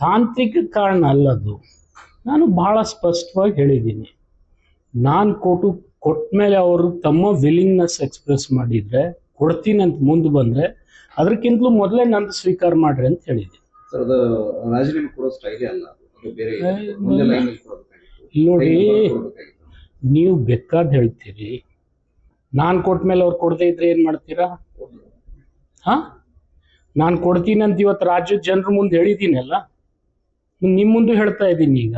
ತಾಂತ್ರಿಕ ಕಾರಣ ಅಲ್ಲದು. ನಾನು ಬಹಳ ಸ್ಪಷ್ಟವಾಗಿ ಹೇಳಿದ್ದೀನಿ. ನಾನು ಕೊಟ್ಟ ಮೇಲೆ ಅವರು ತಮ್ಮ ವಿಲ್ಲಿಂಗ್ನೆಸ್ ಎಕ್ಸ್ಪ್ರೆಸ್ ಮಾಡಿದರೆ ಕೊಡ್ತೀನಿ ಅಂತ ಮುಂದೆ ಬಂದರೆ ಅದಕ್ಕಿಂತಲೂ ಮೊದಲೇ ನಂದು ಸ್ವೀಕಾರ ಮಾಡ್ರಿ ಅಂತ ಹೇಳಿದ್ದೀನಿ. ಸರ್, ಅದು ರಾಜೀನಾಮೆ ಕೊಡೋ ಸ್ಟೈಲೇ ಅಲ್ಲ, ಅದು ಬೇರೆ ನೋಡಿ, ನೀವು ಬೇಕಾದ ಹೇಳ್ತೀರಿ. ನಾನು ಕೊಟ್ಟ ಮೇಲೆ ಅವ್ರು ಕೊಡದೇ ಇದ್ರೆ ಏನು ಮಾಡ್ತೀರಾ? ನಾನು ಕೊಡ್ತೀನಿ ಅಂತ ಇವತ್ತು ರಾಜ್ಯದ ಜನರ ಮುಂದೆ ಹೇಳಿದ್ದೀನಲ್ಲ, ನಿಮ್ಮ ಮುಂದೆ ಹೇಳ್ತಾ ಇದ್ದೀನಿ. ಈಗ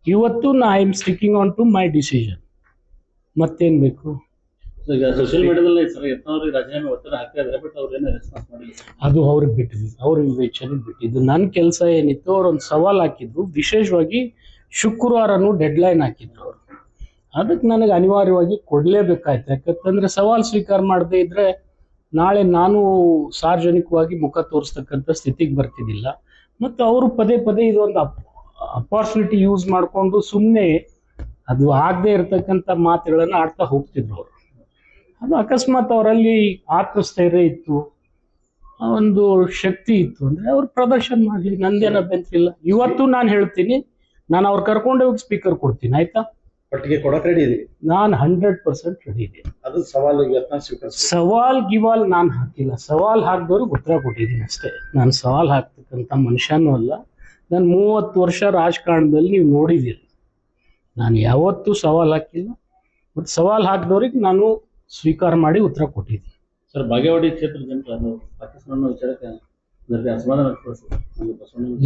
ಇವತ್ತು I am sticking on to my decision. ಮತ್ತೇನು ಬೇಕು? ಈಗ ಸೋಷಿಯಲ್ ಮೀಡಿಯಾದಲ್ಲಿ ಸರ್ ಯತ್ನಾಳ್ ರಾಜೀನಾಮೆ ಒತ್ತಡ ಹಾಕ್ತಾ ಇದ್ದಾರೆ, ಬಟ್ ಅವ್ರು ಏನೋ ರೆಸ್ಪಾನ್ಸ್ ಮಾಡಿಲ್ಲ. ಅದು ಅವ್ರಿಗೆ ಬಿಟ್ಟಿದ್ದು, ಅವ್ರ ವಿವೇಚನೆಗೆ ಬಿಟ್ಟಿದ್ದು. ನನ್ನ ಕೆಲಸ ಏನಿತ್ತು, ಅವ್ರೊಂದು ಸವಾಲು ಹಾಕಿದ್ರು. ವಿಶೇಷವಾಗಿ ಶುಕ್ರವಾರನೂ ಡೆಡ್ಲೈನ್ ಹಾಕಿದ್ರು ಅವರು. ಅದಕ್ಕೆ ನನಗೆ ಅನಿವಾರ್ಯವಾಗಿ ಕೊಡಲೇಬೇಕಾಯ್ತು. ಯಾಕಂತಂದರೆ ಸವಾಲು ಸ್ವೀಕಾರ ಮಾಡದೇ ಇದ್ದರೆ ನಾಳೆ ನಾನು ಸಾರ್ವಜನಿಕವಾಗಿ ಮುಖ ತೋರಿಸ್ತಕ್ಕಂಥ ಸ್ಥಿತಿಗೆ ಬರ್ತಿದ್ದಿಲ್ಲ. ಮತ್ತು ಅವರು ಪದೇ ಪದೇ ಇದೊಂದು ಅಪಾರ್ಚುನಿಟಿ ಯೂಸ್ ಮಾಡಿಕೊಂಡು ಸುಮ್ಮನೆ ಅದು ಆಗದೆ ಇರತಕ್ಕಂಥ ಮಾತುಗಳನ್ನು ಆಡ್ತಾ ಹೋಗ್ತಿದ್ರು ಅವರು. ಅದು ಅಕಸ್ಮಾತ್ ಅವರಲ್ಲಿ ಆತ್ಮಸ್ಥೈರ್ಯ ಇತ್ತು, ಒಂದು ಶಕ್ತಿ ಇತ್ತು ಅಂದರೆ ಅವ್ರು ಪ್ರದರ್ಶನ ಮಾಡಲಿ, ನಂದೇನು ಅಭ್ಯಂತರ ಇಲ್ಲ. ಇವತ್ತು ನಾನು ಹೇಳ್ತೀನಿ, ನಾನು ಅವ್ರು ಕರ್ಕೊಂಡೇ ಹೋಗಿ ಸ್ಪೀಕರ್ ಕೊಡ್ತೀನಿ, ಆಯ್ತಾ? ಒಟ್ಟಿಗೆ ಕೊಡಕ್ಕೆ ರೆಡಿ ಇದೆ. ನಾನು 100% ರೆಡಿ ಇದೆ. ಅದು ಸವಾಲು ಸವಾಲ್ ಗಿವಾಲ್ ನಾನು ಹಾಕಿಲ್ಲ. ಸವಾಲ್ ಹಾಕಿದವ್ರಿಗೆ ಉತ್ತರ ಕೊಟ್ಟಿದ್ದೀನಿ ಅಷ್ಟೇ. ನಾನು ಸವಾಲ್ ಹಾಕ್ತಕ್ಕಂಥ ಮನುಷ್ಯನೂ ಅಲ್ಲ. ನಾನು 30 ವರ್ಷ ರಾಜಕಾರಣದಲ್ಲಿ ನೀವು ನೋಡಿದ್ದೀರಿ, ನಾನು ಯಾವತ್ತೂ ಸವಾಲ್ ಹಾಕಿಲ್ಲ. ಮತ್ತು ಸವಾಲ್ ಹಾಕಿದವ್ರಿಗೆ ನಾನು ಸ್ವೀಕಾರ ಮಾಡಿ ಉತ್ತರ ಕೊಟ್ಟಿದ್ದೀನಿ. ಸರ್, ಬಾಗೇವಾಡಿ ಕ್ಷೇತ್ರದ ಜನರು ಅದು ಪಾಕಿಸ್ತಾನ ವಿಚಾರಕ್ಕೆ ಅಸಮಾಧಾನ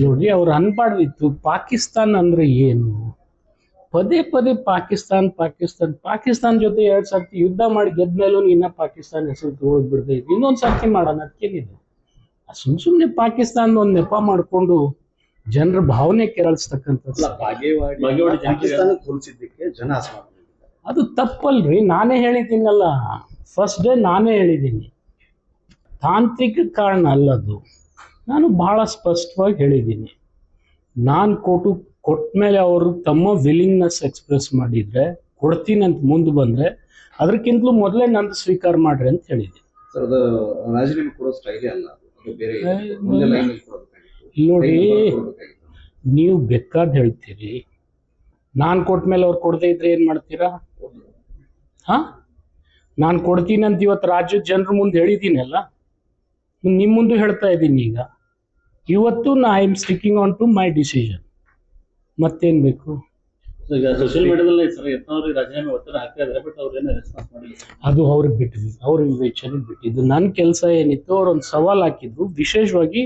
ನೋಡಿ, ಅವ್ರು ಅನ್ಬಾರ್ದಿತ್ತು. ಪಾಕಿಸ್ತಾನ ಅಂದ್ರೆ ಏನು? ಪದೇ ಪದೇ ಪಾಕಿಸ್ತಾನ ಜೊತೆ 2 ಸರ್ತಿ ಯುದ್ಧ ಮಾಡಿ ಗೆದ್ಮೇಲೂ ಇನ್ನ ಪಾಕಿಸ್ತಾನ ಹೆಸರು ತಗೊಳ್ ಬಿಡದೆ ಇತ್ತು. ಇನ್ನೊಂದು ಸರ್ತಿ ಮಾಡೋಣ, ಅದಕ್ಕೇನಿದೆ? ಸುಮ್ಮನೆ ಪಾಕಿಸ್ತಾನ ಒಂದು ನೆಪ ಮಾಡಿಕೊಂಡು ಜನರ ಭಾವನೆ ಕೆರಳಿಸ್ತಕ್ಕಂಥದ್ದು. ಪಾಕಿಸ್ತಾನಕ್ಕೆ ಹೋಲಿಸಿದ್ದಕ್ಕೆ ಜನ ಅಸಮಾಧಾನ. ಅದು ತಪ್ಪಲ್ರಿ. ನಾನೇ ಹೇಳಿದ್ದೀನಲ್ಲ, ಫಸ್ಟ್ ಡೇ ನಾನೇ ಹೇಳಿದ್ದೀನಿ. ತಾಂತ್ರಿಕ ಕಾರಣ ಅಲ್ಲದು. ನಾನು ಬಹಳ ಸ್ಪಷ್ಟವಾಗಿ ಹೇಳಿದ್ದೀನಿ. ನಾನು ಕೊಟ್ಟ ಮೇಲೆ ಅವರು ತಮ್ಮ ವಿಲ್ಲಿಂಗ್ನೆಸ್ ಎಕ್ಸ್ಪ್ರೆಸ್ ಮಾಡಿದರೆ ಕೊಡ್ತೀನಿ ಅಂತ ಮುಂದೆ ಬಂದರೆ ಅದಕ್ಕಿಂತಲೂ ಮೊದಲೇ ನಂದು ಸ್ವೀಕಾರ ಮಾಡ್ರಿ ಅಂತ ಹೇಳಿದ್ದೀನಿ. ಸರ್, ಅದು ರಾಜೀನಾಮೆ ಕೊಡೋ ಸ್ಟೈಲೇ ಅಲ್ಲ, ಅದು ಬೇರೆ ನೋಡಿ, ನೀವು ಬೇಕಾದ ಹೇಳ್ತೀರಿ. ನಾನು ಕೊಟ್ಟ ಮೇಲೆ ಅವ್ರು ಕೊಡದೇ ಇದ್ರೆ ಏನು ಮಾಡ್ತೀರಾ? ನಾನು ಕೊಡ್ತೀನಿ ಅಂತ ಇವತ್ತು ರಾಜ್ಯದ ಜನರ ಮುಂದೆ ಹೇಳಿದ್ದೀನಲ್ಲ, ನಿಮ್ಮ ಮುಂದೆ ಹೇಳ್ತಾ ಇದ್ದೀನಿ. ಈಗ ಇವತ್ತು I am sticking on to my decision. ಮತ್ತೇನು ಬೇಕು? ಈಗ ಸೋಷಿಯಲ್ ಮೀಡಿಯಾದಲ್ಲಿ ಸರ್ ಯತ್ನಾಳ್ ರಾಜೀನಾಮೆ ಒತ್ತಡ ಹಾಕ್ತಾ ಇದ್ದಾರೆ, ಬಟ್ ಅವ್ರು ಏನೋ ರೆಸ್ಪಾನ್ಸ್ ಮಾಡಿಲ್ಲ. ಅದು ಅವ್ರಿಗೆ ಬಿಟ್ಟಿದ್ದು, ಅವ್ರ ವಿವೇಚನೆಗೆ ಬಿಟ್ಟಿದ್ದು. ನನ್ನ ಕೆಲಸ ಏನಿತ್ತು, ಅವ್ರೊಂದು ಸವಾಲು ಹಾಕಿದ್ರು. ವಿಶೇಷವಾಗಿ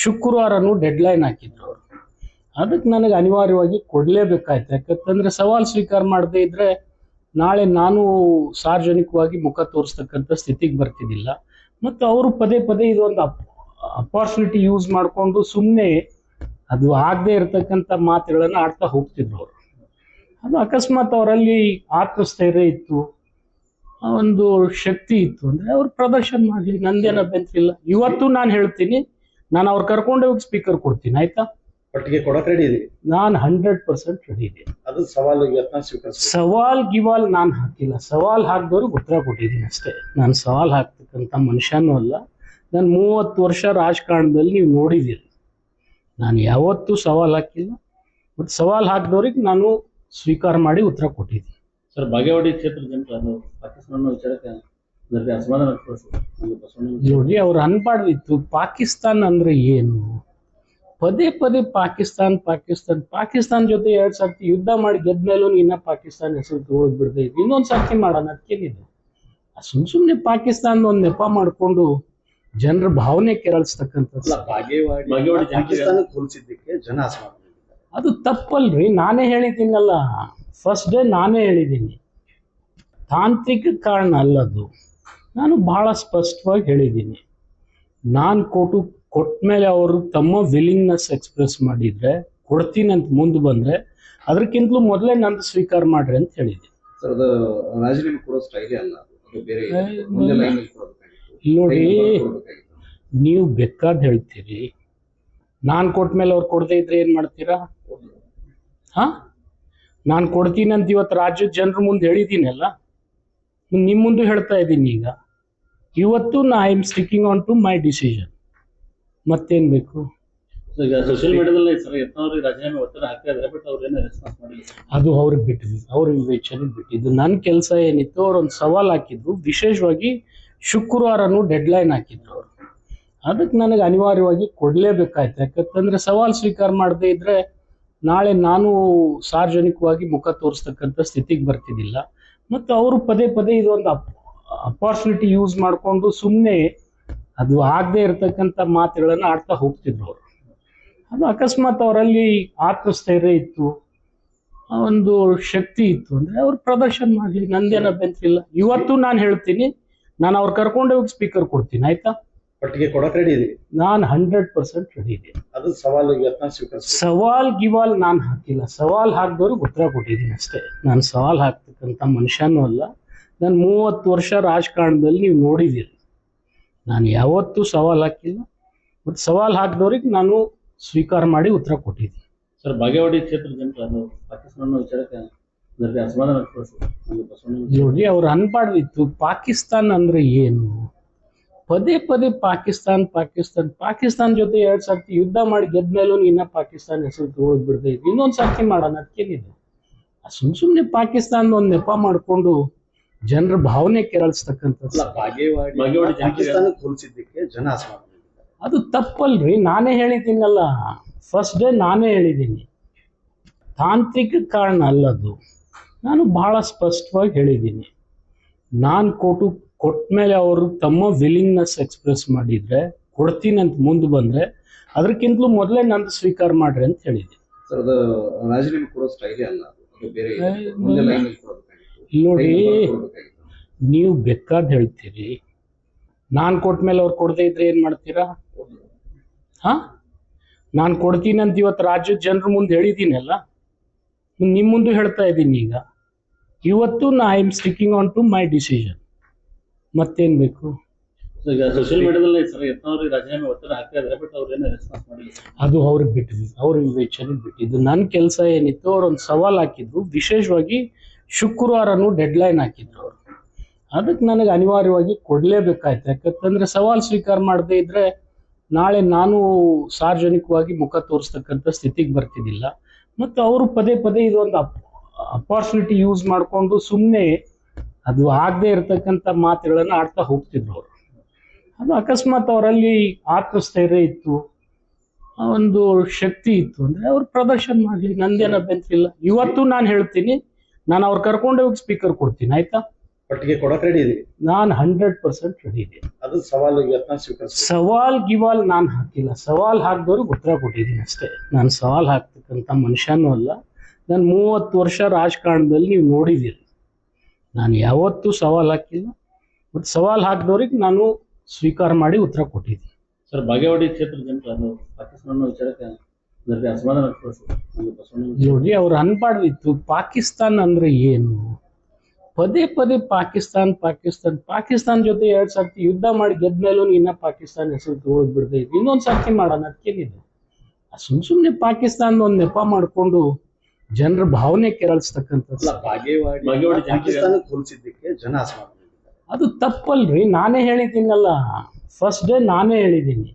ಶುಕ್ರವಾರನೂ ಡೆಡ್ಲೈನ್ ಹಾಕಿದ್ರು ಅವರು. ಅದಕ್ಕೆ ನನಗೆ ಅನಿವಾರ್ಯವಾಗಿ ಕೊಡಲೇಬೇಕಾಯ್ತು. ಯಾಕಂತಂದರೆ ಸವಾಲು ಸ್ವೀಕಾರ ಮಾಡದೇ ಇದ್ದರೆ ನಾಳೆ ನಾನು ಸಾರ್ವಜನಿಕವಾಗಿ ಮುಖ ತೋರಿಸ್ತಕ್ಕಂಥ ಸ್ಥಿತಿಗೆ ಬರ್ತಿದ್ದಿಲ್ಲ. ಮತ್ತು ಅವರು ಪದೇ ಪದೇ ಇದೊಂದು ಅಪಾರ್ಚುನಿಟಿ ಯೂಸ್ ಮಾಡಿಕೊಂಡು ಸುಮ್ಮನೆ ಅದು ಆಗದೆ ಇರತಕ್ಕಂಥ ಮಾತುಗಳನ್ನು ಆಡ್ತಾ ಹೋಗ್ತಿದ್ರು ಅವರು. ಅದು ಅಕಸ್ಮಾತ್ ಅವರಲ್ಲಿ ಆತ್ಮಸ್ಥೈರ್ಯ ಇತ್ತು, ಒಂದು ಶಕ್ತಿ ಇತ್ತು ಅಂದರೆ ಅವ್ರು ಪ್ರದರ್ಶನ ಮಾಡಲಿ, ನಂದೇನು ಅಭ್ಯಂತರ ಇಲ್ಲ. ಇವತ್ತು ನಾನು ಹೇಳ್ತೀನಿ, ನಾನು ಅವ್ರು ಕರ್ಕೊಂಡೇ ಹೋಗಿ ಸ್ಪೀಕರ್ ಕೊಡ್ತೀನಿ, ಆಯ್ತಾ? ಒಟ್ಟಿಗೆ ಕೊಡಕ್ಕೆ ರೆಡಿ ಇದೆ. ನಾನು 100% ರೆಡಿ ಇದೆ. ಅದು ಸವಾಲು ಸವಾಲ್ ಗಿವಾಲ್ ನಾನು ಹಾಕಿಲ್ಲ. ಸವಾಲ್ ಹಾಕಿದವ್ರಿಗೆ ಉತ್ತರ ಕೊಟ್ಟಿದ್ದೀನಿ ಅಷ್ಟೇ. ನಾನು ಸವಾಲ್ ಹಾಕ್ತಕ್ಕಂಥ ಮನುಷ್ಯನೂ ಅಲ್ಲ. ನಾನು 30 ವರ್ಷ ರಾಜಕಾರಣದಲ್ಲಿ ನೀವು ನೋಡಿದ್ದೀರಿ, ನಾನು ಯಾವತ್ತೂ ಸವಾಲ್ ಹಾಕಿಲ್ಲ. ಮತ್ತು ಸವಾಲ್ ಹಾಕಿದವ್ರಿಗೆ ನಾನು ಸ್ವೀಕಾರ ಮಾಡಿ ಉತ್ತರ ಕೊಟ್ಟಿದ್ದೀನಿ. ಸರ್, ಬಾಗೇವಾಡಿ ಕ್ಷೇತ್ರದ ಜನರು ಅದು ಪಾಕಿಸ್ತಾನ ವಿಚಾರಕ್ಕೆ ಅಸಮಾಧಾನ ನೋಡಿ, ಅವ್ರು ಅನ್ಬಾರ್ದಿತ್ತು. ಪಾಕಿಸ್ತಾನ ಅಂದ್ರೆ ಏನು? ಪದೇ ಪದೇ ಪಾಕಿಸ್ತಾನ ಜೊತೆ 2 ಸರ್ತಿ ಯುದ್ಧ ಮಾಡಿ ಗೆದ್ಮೇಲೂ ಇನ್ನ ಪಾಕಿಸ್ತಾನ ಹೆಸರು ತಗೊಳ್ ಬಿಡದೆ ಇತ್ತು. ಇನ್ನೊಂದು ಸರ್ತಿ ಮಾಡೋಣ, ಅದಕ್ಕೇನಿದೆ? ಸುಮ್ಮನೆ ಪಾಕಿಸ್ತಾನ ಒಂದು ನೆಪ ಮಾಡಿಕೊಂಡು ಜನರ ಭಾವನೆ ಕೆರಳಿಸ್ತಕ್ಕಂಥದ್ದು. ಪಾಕಿಸ್ತಾನಕ್ಕೆ ಹೋಲಿಸಿದ್ದಕ್ಕೆ ಜನ ಅಸಮಾಧಾನ. ಅದು ತಪ್ಪಲ್ರಿ. ನಾನೇ ಹೇಳಿದ್ದೀನಲ್ಲ, ಫಸ್ಟ್ ಡೇ ನಾನೇ ಹೇಳಿದ್ದೀನಿ. ತಾಂತ್ರಿಕ ಕಾರಣ ಅಲ್ಲದು. ನಾನು ಬಹಳ ಸ್ಪಷ್ಟವಾಗಿ ಹೇಳಿದ್ದೀನಿ. ನಾನು ಕೊಟ್ಟ ಮೇಲೆ ಅವರು ತಮ್ಮ ವಿಲ್ಲಿಂಗ್ನೆಸ್ ಎಕ್ಸ್ಪ್ರೆಸ್ ಮಾಡಿದರೆ ಕೊಡ್ತೀನಿ ಅಂತ ಮುಂದೆ ಬಂದರೆ ಅದಕ್ಕಿಂತಲೂ ಮೊದಲೇ ನಂದು ಸ್ವೀಕಾರ ಮಾಡ್ರಿ ಅಂತ ಹೇಳಿದ್ದೀನಿ. ಸರ್, ಅದು ರಾಜೀನಾಮೆ ಕೊಡೋ ಸ್ಟೈಲೇ ಅಲ್ಲ, ಅದು ಬೇರೆ ನೋಡಿ, ನೀವು ಬೇಕಾದ ಹೇಳ್ತೀರಿ. ನಾನು ಕೊಟ್ಟ ಮೇಲೆ ಅವ್ರು ಕೊಡದೇ ಇದ್ರೆ ಏನು ಮಾಡ್ತೀರಾ? ನಾನು ಕೊಡ್ತೀನಿ ಅಂತ ಇವತ್ತು ರಾಜ್ಯದ ಜನರ ಮುಂದೆ ಹೇಳಿದ್ದೀನಲ್ಲ, ನಿಮ್ಮ ಮುಂದೆ ಹೇಳ್ತಾ ಇದ್ದೀನಿ. ಈಗ ಇವತ್ತು I am sticking on to my decision. ಮತ್ತೇನು ಬೇಕು? ಈಗ ಸೋಷಿಯಲ್ ಮೀಡಿಯಾದಲ್ಲಿ ಸರ್ ಯತ್ನಾವ್ರಿಗೆ ರಾಜೀನಾಮೆ ಒತ್ತಡ ಹಾಕ್ತಾ ಇದ್ದಾರೆ ಬಟ್ ಅವ್ರು ಏನೋ ರೆಸ್ಪಾನ್ಸ್ ಮಾಡಿಲ್ಲ. ಅದು ಅವ್ರಿಗೆ ಬಿಟ್ಟಿದ್ದು, ಅವ್ರ ವಿವೇಚನೆಗೆ ಬಿಟ್ಟಿದ್ದು. ನನ್ನ ಕೆಲಸ ಏನಿತ್ತು ಅವ್ರೊಂದು ಸವಾಲ್ ಹಾಕಿದ್ರು, ವಿಶೇಷವಾಗಿ ಶುಕ್ರವಾರನೂ ಡೆಡ್ಲೈನ್ ಹಾಕಿದ್ರು ಅವರು. ಅದಕ್ಕೆ ನನಗೆ ಅನಿವಾರ್ಯವಾಗಿ ಕೊಡಲೇಬೇಕಾಯ್ತು. ಯಾಕಂತಂದ್ರೆ ಸವಾಲ್ ಸ್ವೀಕಾರ ಮಾಡದೇ ಇದ್ರೆ ನಾಳೆ ನಾನು ಸಾರ್ವಜನಿಕವಾಗಿ ಮುಖ ತೋರಿಸ್ತಕ್ಕಂಥ ಸ್ಥಿತಿಗೆ ಬರ್ತಿದ್ದಿಲ್ಲ. ಮತ್ತು ಅವರು ಪದೇ ಪದೇ ಇದೊಂದು ಅಪಾರ್ಚುನಿಟಿ ಯೂಸ್ ಮಾಡಿಕೊಂಡು ಸುಮ್ಮನೆ ಅದು ಆಗದೆ ಇರತಕ್ಕಂಥ ಮಾತುಗಳನ್ನು ಆಡ್ತಾ ಹೋಗ್ತಿದ್ರು ಅವರು. ಅದು ಅಕಸ್ಮಾತ್ ಅವರಲ್ಲಿ ಆತ್ಮಸ್ಥೈರ್ಯ ಇತ್ತು, ಒಂದು ಶಕ್ತಿ ಇತ್ತು ಅಂದರೆ ಅವ್ರು ಪ್ರದರ್ಶನ ಮಾಡಲಿ, ನಂದೇನು ಅಭ್ಯಂತರ ಇಲ್ಲ. ಇವತ್ತು ನಾನು ಹೇಳ್ತೀನಿ, ನಾನು ಅವ್ರು ಕರ್ಕೊಂಡು ಹೋಗಿ ಸ್ಪೀಕರ್ ಕೊಡ್ತೀನಿ, ಆಯ್ತಾ? ಒಟ್ಟಿಗೆ ಕೊಡಕ್ಕೆ ರೆಡಿ ಇದೀವಿ. ನಾನು 100% ರೆಡಿ ಇದ್ದೀನಿ. ಅದು ಸವಾಲು ಯತ್ನ ಸ್ವೀಕರಿಸಿ. ಸವಾಲ್ ಗಿವಾಲ್ ನಾನು ಹಾಕಿಲ್ಲ, ಸವಾಲ್ ಹಾಕಿದವ್ರಿಗೆ ಉತ್ತರ ಕೊಟ್ಟಿದ್ದೀನಿ ಅಷ್ಟೇ. ನಾನು ಸವಾಲ್ ಹಾಕ್ತಕ್ಕಂಥ ಮನುಷ್ಯನೂ ಅಲ್ಲ. ನಾನು 30 ವರ್ಷ ರಾಜಕಾರಣದಲ್ಲಿ ನೀವು ನೋಡಿದ್ದೀರಿ, ನಾನು ಯಾವತ್ತೂ ಸವಾಲ್ ಹಾಕಿಲ್ಲ. ಮತ್ತು ಸವಾಲ್ ಹಾಕಿದವ್ರಿಗೆ ನಾನು ಸ್ವೀಕಾರ ಮಾಡಿ ಉತ್ತರ ಕೊಟ್ಟಿದ್ದೀನಿ. ಸರ್ ಬಾಗೇವಾಡಿ ಕ್ಷೇತ್ರದ ಜನರು ಅದು ಪಾಕಿಸ್ತಾನ ವಿಚಾರಕ್ಕೆ ಅದರಲ್ಲಿ ಅಸಮಾಧಾನ ವ್ಯಕ್ತಪಡಿಸಿದ್ರು. ನೋಡಿ, ಅವ್ರು ಅನ್ಬಾರ್ದಿತ್ತು. ಪಾಕಿಸ್ತಾನ ಅಂದ್ರೆ ಏನು? ಪದೇ ಪದೇ ಪಾಕಿಸ್ತಾನ್ ಪಾಕಿಸ್ತಾನ್ ಪಾಕಿಸ್ತಾನ ಜೊತೆ 2 ಸರ್ತಿ ಯುದ್ಧ ಮಾಡಿ ಗೆದ್ದ ಮೇಲೂ ಇನ್ನ ಪಾಕಿಸ್ತಾನ ಹೆಸರು ತಗೊಳ್ ಬಿಡದೆ ಇದ್ದು ಇನ್ನೊಂದು ಸರ್ತಿ ಮಾಡೋಣ ಅದಕ್ಕೇನಿದೆ? ಸುಮ್ಮನೆ ಪಾಕಿಸ್ತಾನದ ಒಂದು ನೆಪ ಮಾಡಿಕೊಂಡು ಜನರ ಭಾವನೆ ಕೆರಳಿಸ್ತಕ್ಕಂಥದ್ದು. ಬಾಗೇವಾಡಿ ಪಾಕಿಸ್ತಾನಕ್ಕೆ ಹೋಲಿಸಿದ್ದಕ್ಕೆ ಜನ ಅಸಮಾಧಾನ. ಅದು ತಪ್ಪಲ್ರಿ. ನಾನೇ ಹೇಳಿದ್ದೀನಲ್ಲ, ಫಸ್ಟ್ ಡೇ ನಾನೇ ಹೇಳಿದ್ದೀನಿ, ತಾಂತ್ರಿಕ ಕಾರಣ ಅಲ್ಲದು. ನಾನು ಬಹಳ ಸ್ಪಷ್ಟವಾಗಿ ಹೇಳಿದ್ದೀನಿ. ನಾನು ಕೊಟ್ಟ ಮೇಲೆ ಅವರು ತಮ್ಮ ವಿಲಿಂಗ್ನೆಸ್ ಎಕ್ಸ್ಪ್ರೆಸ್ ಮಾಡಿದ್ರೆ ಕೊಡ್ತೀನಿ ಅಂತ ಮುಂದೆ ಬಂದ್ರೆ ಅದಕ್ಕಿಂತಲೂ ಮೊದಲೇ ನಂದು ಸ್ವೀಕಾರ ಮಾಡ್ರಿ ಅಂತ ಹೇಳಿದ್ದೀನಿ. ಸರ್, ಅದು ರಾಜೀನಾಮೆ ಕೊಡೋ ಸ್ಟೈಲೇ ಅಲ್ಲ, ಅದು ಬೇರೆ ಮುಂದೆ ಲೈನ್ ಅಲ್ಲಿ ಕೊಡಬೇಕಾಗಿತ್ತು. ನೋಡಿ, ನೀವು ಬೇಕಾದ್ ಹೇಳ್ತೀರಿ, ನಾನು ಕೊಟ್ಟ ಮೇಲೆ ಅವ್ರು ಕೊಡದೇ ಇದ್ರೆ ಏನ್ ಮಾಡ್ತೀರಾ? ನಾನು ಕೊಡ್ತೀನಿ ಅಂತ ಇವತ್ತು ರಾಜ್ಯದ ಜನರ ಮುಂದೆ ಹೇಳಿದ್ದೀನಲ್ಲ, ನಿಮ್ಮ ಮುಂದೆ ಹೇಳ್ತಾ ಇದ್ದೀನಿ. ಇವತ್ತು I am sticking on to my decision. ಮತ್ತೇನ್ ಬೇಕು? ಈಗ ಸೋಷಿಯಲ್ ಮೀಡಿಯಾದಲ್ಲಿ ಸರ್ ಯತ್ನಾವ್ರಿಗೆ ರಾಜೀನಾಮೆ ಒತ್ತಡ ಹಾಕ್ತಾ ಇದ್ದಾರೆ ಬಟ್ ಅವ್ರು ಏನೋ ರೆಸ್ಪಾನ್ಸ್ ಮಾಡಿಲ್ಲ. ಅದು ಅವ್ರಿಗೆ ಬಿಟ್ಟಿದ್ದು, ಅವ್ರ ವಿವೇಚನೆಗೆ ಬಿಟ್ಟಿದ್ದು. ನನ್ನ ಕೆಲಸ ಏನಿತ್ತು ಅವ್ರೊಂದು ಸವಾಲ್ ಹಾಕಿದ್ರು, ವಿಶೇಷವಾಗಿ ಶುಕ್ರವಾರನೂ ಡೆಡ್ಲೈನ್ ಹಾಕಿದ್ರು ಅವರು. ಅದಕ್ಕೆ ನನಗೆ ಅನಿವಾರ್ಯವಾಗಿ ಕೊಡಲೇಬೇಕಾಯ್ತು. ಯಾಕಂತಂದ್ರೆ ಸವಾಲ್ ಸ್ವೀಕಾರ ಮಾಡದೇ ಇದ್ರೆ ನಾಳೆ ನಾನು ಸಾರ್ವಜನಿಕವಾಗಿ ಮುಖ ತೋರಿಸ್ತಕ್ಕಂಥ ಸ್ಥಿತಿಗೆ ಬರ್ತಿದ್ದಿಲ್ಲ. ಮತ್ತು ಅವರು ಪದೇ ಪದೇ ಇದೊಂದು ಅಪಾರ್ಚುನಿಟಿ ಯೂಸ್ ಮಾಡಿಕೊಂಡು ಸುಮ್ಮನೆ ಅದು ಆಗದೆ ಇರತಕ್ಕಂಥ ಮಾತುಗಳನ್ನು ಆಡ್ತಾ ಹೋಗ್ತಿದ್ರು ಅವರು. ಅದು ಅಕಸ್ಮಾತ್ ಅವರಲ್ಲಿ ಆತ್ಮಸ್ಥೈರ್ಯ ಇತ್ತು, ಒಂದು ಶಕ್ತಿ ಇತ್ತು ಅಂದರೆ ಅವ್ರು ಪ್ರದರ್ಶನ ಮಾಡಲಿ, ನಂದೇನು ಅಭ್ಯಂತರ ಇಲ್ಲ. ಇವತ್ತು ನಾನು ಹೇಳ್ತೀನಿ, ನಾನು ಅವ್ರು ಕರ್ಕೊಂಡು ಹೋಗಿ ಸ್ಪೀಕರ್ ಕೊಡ್ತೀನಿ, ಆಯ್ತಾ? ಒಟ್ಟಿಗೆ ಕೊಡಕ್ಕೆ ರೆಡಿ ಇದೀವಿ. ನಾನು 100% ರೆಡಿ ಇದ್ದೀನಿ. ಅದು ಸವಾಲು ಯತ್ನ ಸ್ವೀಕರಿಸಿ. ಸವಾಲ್ ಗಿವಾಲ್ ನಾನು ಹಾಕಿಲ್ಲ, ಸವಾಲ್ ಹಾಕಿದವ್ರಿಗೆ ಉತ್ತರ ಕೊಟ್ಟಿದ್ದೀನಿ ಅಷ್ಟೇ. ನಾನು ಸವಾಲ್ ಹಾಕ್ತಕ್ಕಂಥ ಮನುಷ್ಯನೂ ಅಲ್ಲ. ನಾನು 30 ವರ್ಷ ರಾಜಕಾರಣದಲ್ಲಿ ನೀವು ನೋಡಿದ್ದೀರಿ, ನಾನು ಯಾವತ್ತೂ ಸವಾಲ್ ಹಾಕಿಲ್ಲ. ಮತ್ತು ಸವಾಲ್ ಹಾಕಿದವ್ರಿಗೆ ನಾನು ಸ್ವೀಕಾರ ಮಾಡಿ ಉತ್ತರ ಕೊಟ್ಟಿದ್ದೀನಿ. ಸರ್ ಬಾಗೇವಾಡಿ ಕ್ಷೇತ್ರದ ಜನರು ಅದು ಪಾಕಿಸ್ತಾನ ವಿಚಾರಕ್ಕೆ ಅದರಲ್ಲಿ ಅಸಮಾಧಾನ ವ್ಯಕ್ತಪಡಿಸಿದ್ರು. ನೋಡಿ, ಅವ್ರು ಅನ್ಬಾರ್ದಿತ್ತು. ಪಾಕಿಸ್ತಾನ ಅಂದ್ರೆ ಏನು? ಪದೇ ಪದೇ ಪಾಕಿಸ್ತಾನ್ ಪಾಕಿಸ್ತಾನ್ ಪಾಕಿಸ್ತಾನ ಜೊತೆ 2 ಸರ್ತಿ ಯುದ್ಧ ಮಾಡಿ ಗೆದ್ದ ಮೇಲೂ ಇನ್ನ ಪಾಕಿಸ್ತಾನ ಹೆಸರು ತಗೊಳ್ ಬಿಡದೆ ಇದ್ದು ಇನ್ನೊಂದು ಸರ್ತಿ ಮಾಡೋಣ ಅದಕ್ಕೇನಿದೆ? ಸುಮ್ಮನೆ ಪಾಕಿಸ್ತಾನದ ಒಂದು ನೆಪ ಮಾಡಿಕೊಂಡು ಜನರ ಭಾವನೆ ಕೆರಳಿಸ್ತಕ್ಕಂಥದ್ದು. ಬಾಗೇವಾಡಿ ಪಾಕಿಸ್ತಾನಕ್ಕೆ ಹೋಲಿಸಿದ್ದಕ್ಕೆ ಜನ ಅಸಮಾಧಾನ. ಅದು ತಪ್ಪಲ್ರಿ. ನಾನೇ ಹೇಳಿದ್ದೀನಲ್ಲ, ಫಸ್ಟ್ ಡೇ ನಾನೇ ಹೇಳಿದ್ದೀನಿ,